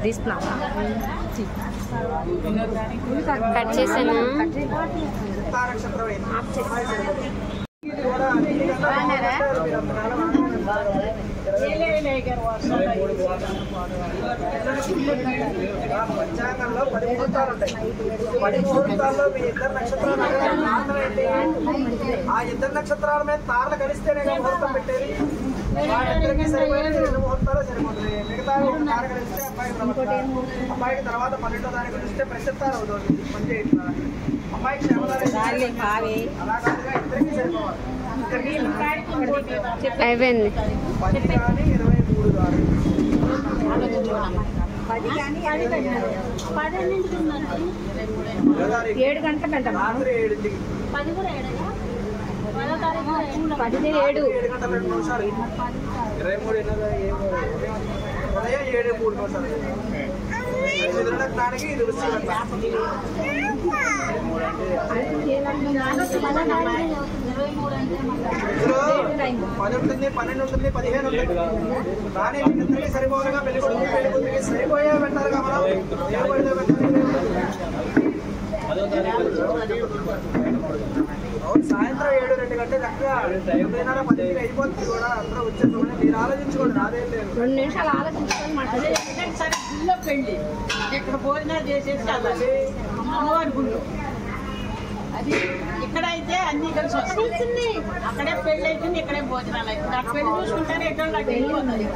తీసుకున్నా కట్ చేసాను. పంచాంగంలో 10 ముహూర్తాలు ఉంటాయి. 10 ముహూర్తాల్లో మీ ఇద్దరు నక్షత్రాలు ఆ ఇద్దరు నక్షత్రాల మీద తారలు కలిస్తేనే ముహూర్తం పెట్టేది. వాళ్ళిద్దరికి సరిపోయిన 2 ముహూర్తాలు సరిపోతుంది. మిగతా ఒక తార కలిస్తే అమ్మాయికి తర్వాత 12వ తారీఖు కలిస్తే ప్రత్యుత్తారు అవుతుంది. అమ్మాయికి క్షేమదారి అలా కాదుగా ఇద్దరికి సరిపోవాలి. అయిపోయింది. 10 కానీ 23 కానీ 7 గంటలంట. రాత్రి 7ంటికి 10 కూడా 7 7 గంటల 2 నిమిషాలు 23 ఉదయం 7:03 నిమిషాలు. ఎదురుడానికి ఇది వృశ్చికం. 10 ఉంటుంది, 12 ఉంటుంది, 15 ఉంటుంది. కానీ వీళ్ళిద్దరికి సరిపోగా పెళ్లి కొడుకు పెళ్లి కూతురికి సరిపోయే పెట్టారు కదా. అవును, సాయంత్రం 7-2 గంటలు చక్కగా 9:10 అయిపోతుంది కూడా. అందరూ వచ్చేసుకోండి. మీరు ఆలోచించుకోండి, అదేం లేదు. 2 నిమిషాలు ఆలోచించుకొని సరే గుళ్ళో పెళ్లి ఇక్కడ భోజనాలు చేసేసి అమ్మవారి గుళ్ళు అది. ఇక్కడైతే అన్ని కలిసి వస్తుంది. అక్కడే పెళ్లి అవుతుంది, ఇక్కడే భోజనాలు అవుతుంది. అక్కడ పెళ్లి చూసుకుంటారు ఎక్కడ వెళ్ళిపోతుంది.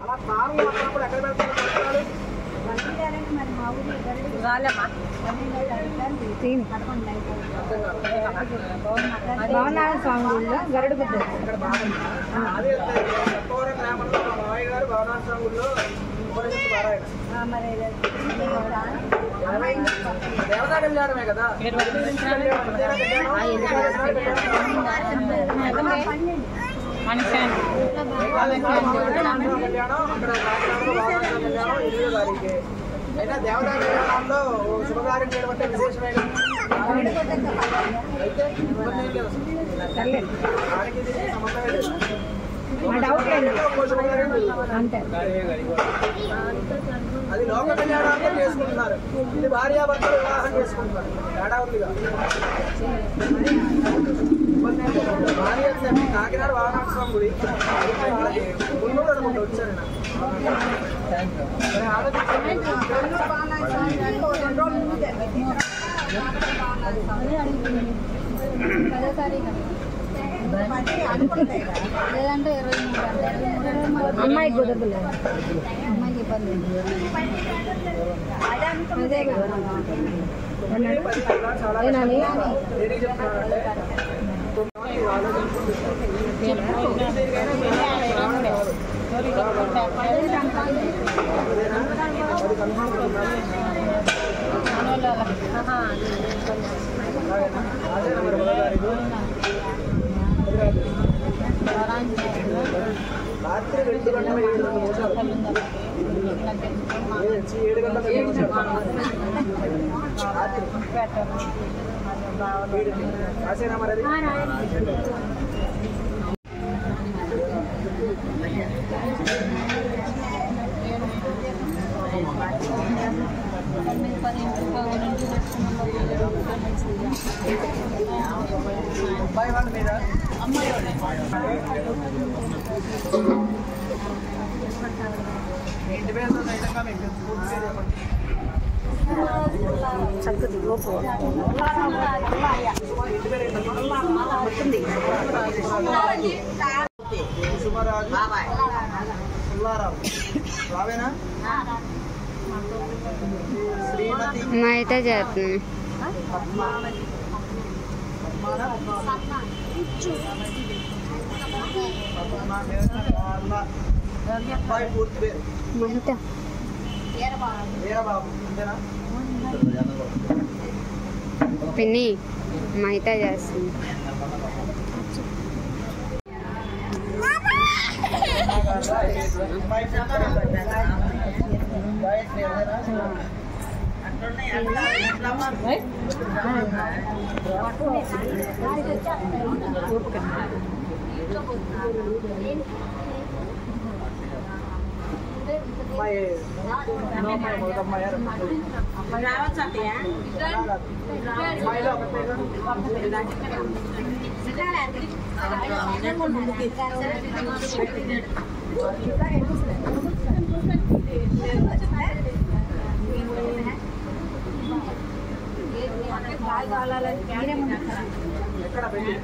అలా తారలు అప్పుడప్పుడు ఎక్కడ పెడతారు? భవనాల స్వామి గుడిలో గరుడు బుద్ధ. అదే చెప్పవరం గ్రామంలో మా మావయ్య గారు భవనాల స్వామి గుడిలో దేవతా కళ్యాణమే కదా. కళ్యాణం అక్కడ కళ్యాణం 8వ తారీఖు. అయినా దేవతా కళ్యాణంలో శుభకార్యం చేయడం అంటే విశేషమే కదా. అయితే ఇబ్బంది ఏం లేదు. దానికి దీనికి సంబంధం లేదు. అది లోక కళ్యాణార్థం చేసుకుంటున్నారు. ఇది భార్యాభర్తలు వివాహం చేసుకుంటున్నారు. తేడా ఉందిగా. భార్య కాకినాడ వారణాస్వామి గుడి గుండూరు అనుకుంటూ వచ్చారు. లేదంటే 23 అమ్మాయికి కుదరదు. అమ్మాయికి ఇబ్బంది. రాత్రి 2 గంటల 7 నిమిషాలు 7 గంటల రాసేనా మరి అది? అబ్బాయి వాళ్ళ మీద అమ్మాయి ఇంటి పేరు సైతంగా మీకు పూర్తి పేరు చెప్పండి. చక్కది గోపు ఇంటి పేరు సుమారాజు పుల్లారావు రావేనా? శ్రీమతి మా అయితే చేస్తుంది. అబ్బాయి పూర్తి పేరు మహిత వీరబాబు. అంతేనా? పిన్ని మహిత చేస్తుంది. అమ్మాయి రెండో అమ్మాయి మొదటి అమ్మాయి రావచ్చు అత్తయ్య. అమ్మాయిలో ఒకటే ఎక్కడ పెళ్ళి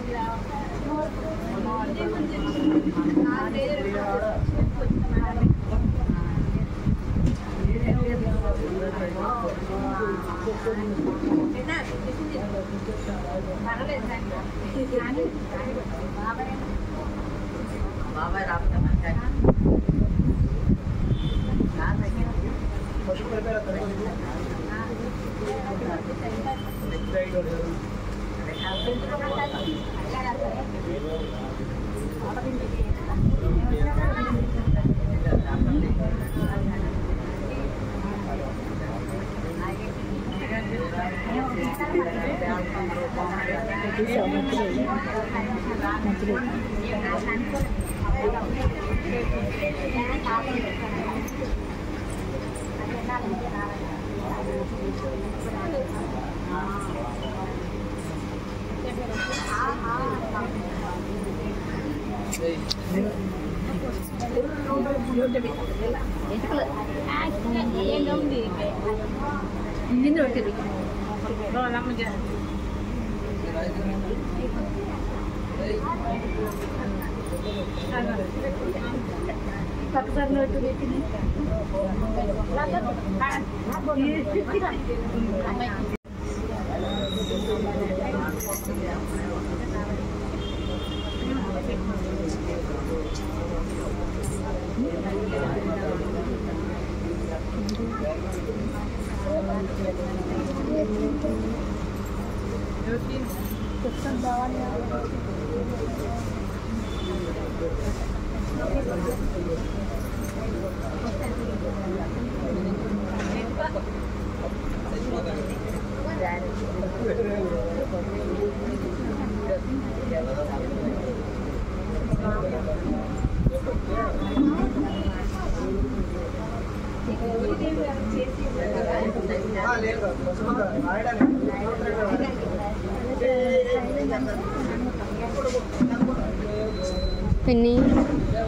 పిన్ని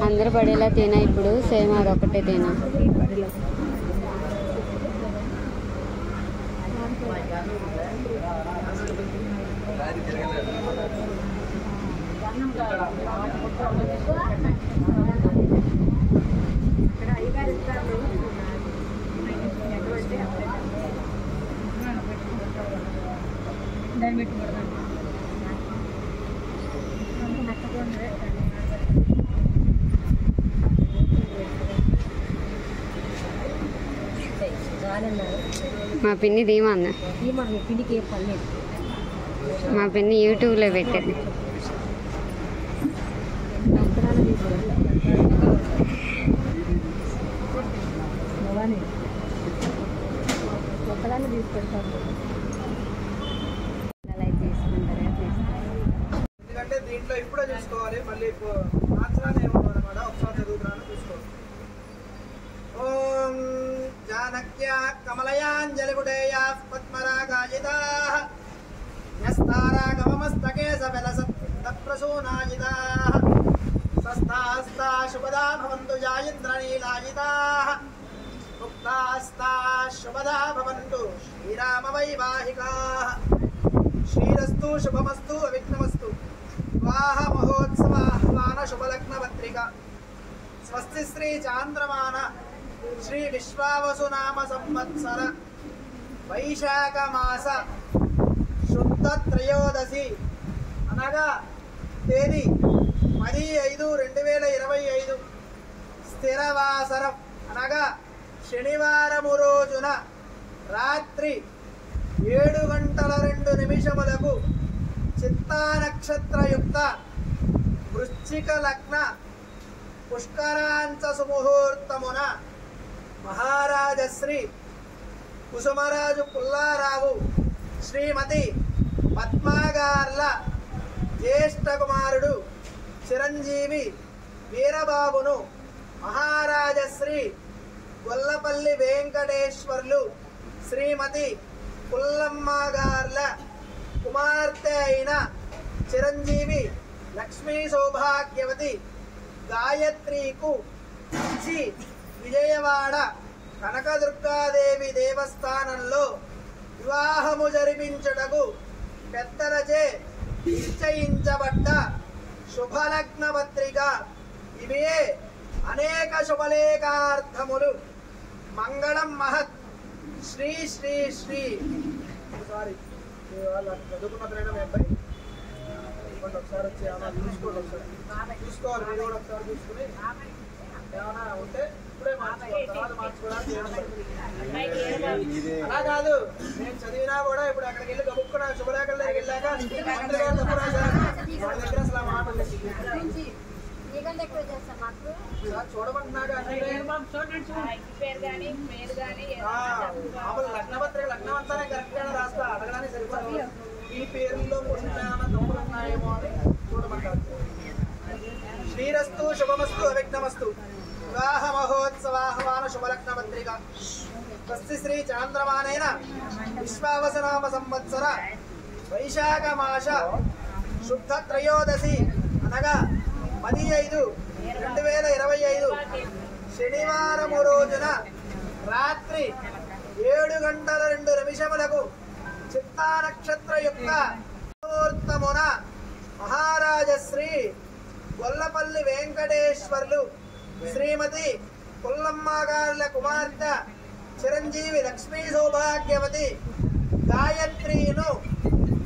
అందరు పడేలా తినా ఇప్పుడు సేమ్ అదొకటే తినా. మా పిన్ని ధీమా మా పిన్ని యూట్యూబ్లో పెట్టింది. ఎందుకంటే దీంట్లో ఇప్పుడే చూసుకోవాలి, మళ్ళీ మార్చడానికి ఏమన్నా అనమాట. ఒకసారి చదువుతున్నాను చూసుకోవాలి. ఓం జానక్యా కమలయాంజలిగుడేయా పద్మరాగాజితాః న్యస్తారాగమమస్తకే సబలసత్ప్రసూనాజితాః స్వస్థాస్తా శుభదా భవంతు జాయింద్రనీలాజితాః ముక్తాస్తా శుభదా భవంతు శ్రీరామవైవాహికాః శ్రీరస్తు శుభమస్తు అవిఘ్నమస్తు వివాహ మహోత్సవాహ్వాన శుభలగ్నపత్రిక స్వస్తి శ్రీ చాంద్రమాన శ్రీ విశ్వావసునామ సంవత్సర వైశాఖ మాస శుద్ధ త్రయోదశి అనగా తేదీ 10/5/2025 స్థిరవాసరం అనగా శనివారము రోజున రాత్రి 7:02 చిత్తా నక్షత్రయుక్త వృశ్చిక లగ్న పుష్కరాంచ సుముహూర్తమున మహారాజశ్రీ కుసుమరాజు పుల్లారావు శ్రీమతి పద్మాగార్ల జ్యేష్ఠ కుమారుడు చిరంజీవి వీరబాబును మహారాజశ్రీ గొల్లపల్లి వెంకటేశ్వర్లు శ్రీమతి పుల్లమ్మ గార్ల కుమార్తె అయిన చిరంజీవి లక్ష్మీ సౌభాగ్యవతి గాయత్రీకు ఇచ్చి విజయవాడ కనకదుర్గాదేవి దేవస్థానంలో వివాహము జరిపించుటకు పెద్దలచే నిశ్చయించబడ్డ శుభలగ్న పత్రిక ఇవే అనేక శుభలేఖార్థములు. మంగళం మహత్. శ్రీ శ్రీ శ్రీ సారీ చదువుకున్నట్లయినా మీ అబ్బాయి ఒకసారి వచ్చి ఏమైనా చూసుకోండి, ఒకసారి చూసుకోవాలి. మీరు కూడా ఒకసారి చూసుకుని ఏమైనా ఉంటే ఇప్పుడే మార్చుకోవడానికి అలా కాదు. నేను చదివినా కూడా ఇప్పుడు అక్కడికి వెళ్ళి గబుక్కున శుభలేఖల దగ్గరికి వెళ్ళాక మంత్రి గారు తప్పు రాశారు, వాళ్ళ దగ్గర అసలు ఆ మాట చూడమంటున్నాగా. లగ్నపత్రిక లగ్నం అంతానే కరెక్ట్ గానే రాస్తా, అడగడానికి సరిపోదు. ఈ పేర్లలో కొన్ని ఏమైనా తప్పులు ఉన్నాయేమో అని చూడమంటారు. శ్రీరస్తు శుభమస్తు అవిఘ్నమస్తు. వివాహ మహోత్సవాహ్వాన శుభలగ్న పత్రిక. స్వస్తి శ్రీ చాంద్రమానేన విశ్వావసనామ సంవత్సర వైశాఖ మాస శుద్ధ త్రయోదశి అనగా 10/5/2025 శనివారము రోజున రాత్రి 7:02 చిత్తా నక్షత్ర యుక్త ముహూర్తమున మహారాజశ్రీ గొల్లపల్లి వెంకటేశ్వర్లు శ్రీమతి పుల్లమ్మ గార్ల కుమార్తె చిరంజీవి లక్ష్మీ సౌభాగ్యవతి